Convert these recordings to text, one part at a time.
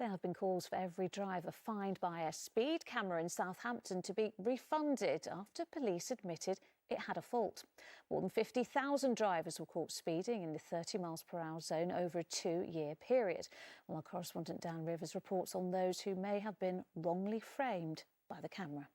There have been calls for every driver fined by a speed camera in Southampton to be refunded after police admitted it had a fault. More than 50,000 drivers were caught speeding in the 30 miles per hour zone over a 2-year period. Well, our correspondent Dan Rivers reports on those who may have been wrongly framed by the camera.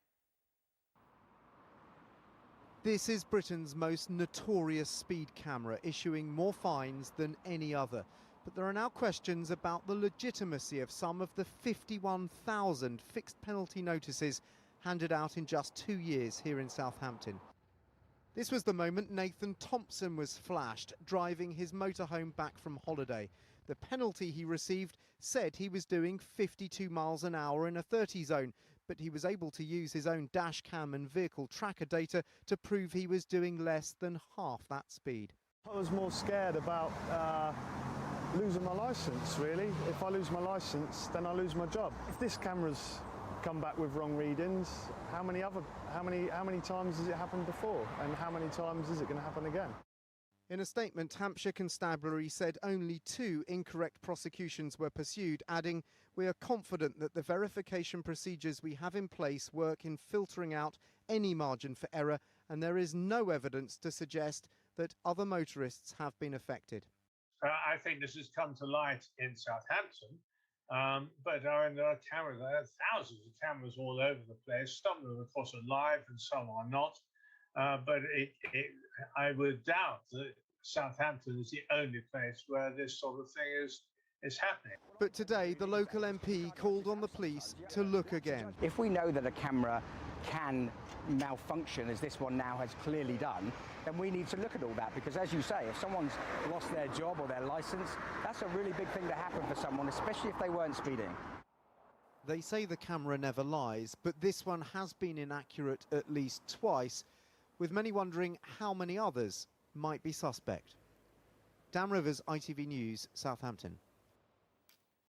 This is Britain's most notorious speed camera, issuing more fines than any other. But there are now questions about the legitimacy of some of the 51,000 fixed penalty notices handed out in just 2 years here in Southampton. This was the moment Nathan Thompson was flashed, driving his motorhome back from holiday. The penalty he received said he was doing 52 miles an hour in a 30 zone, but he was able to use his own dash cam and vehicle tracker data to prove he was doing less than half that speed. I was more scared about losing my licence, really. If I lose my licence, then I lose my job. If this camera's come back with wrong readings, how many times has it happened before, and how many times is it going to happen again? In a statement, Hampshire Constabulary said only 2 incorrect prosecutions were pursued, adding, "We are confident that the verification procedures we have in place work in filtering out any margin for error, and there is no evidence to suggest that other motorists have been affected." I think this has come to light in Southampton, but there are cameras, there are thousands of cameras all over the place. Some of them, of course, are live and some are not. But I would doubt that Southampton is the only place where this sort of thing is happening. But today, the local MP called on the police to look again. If we know that a camera can malfunction, as this one now has clearly done, then we need to look at all that, because as you say, if someone's lost their job or their licence, that's a really big thing to happen for someone, especially if they weren't speeding. They say the camera never lies, but this one has been inaccurate at least twice, with many wondering how many others might be suspect. Dan Rivers, ITV News, Southampton.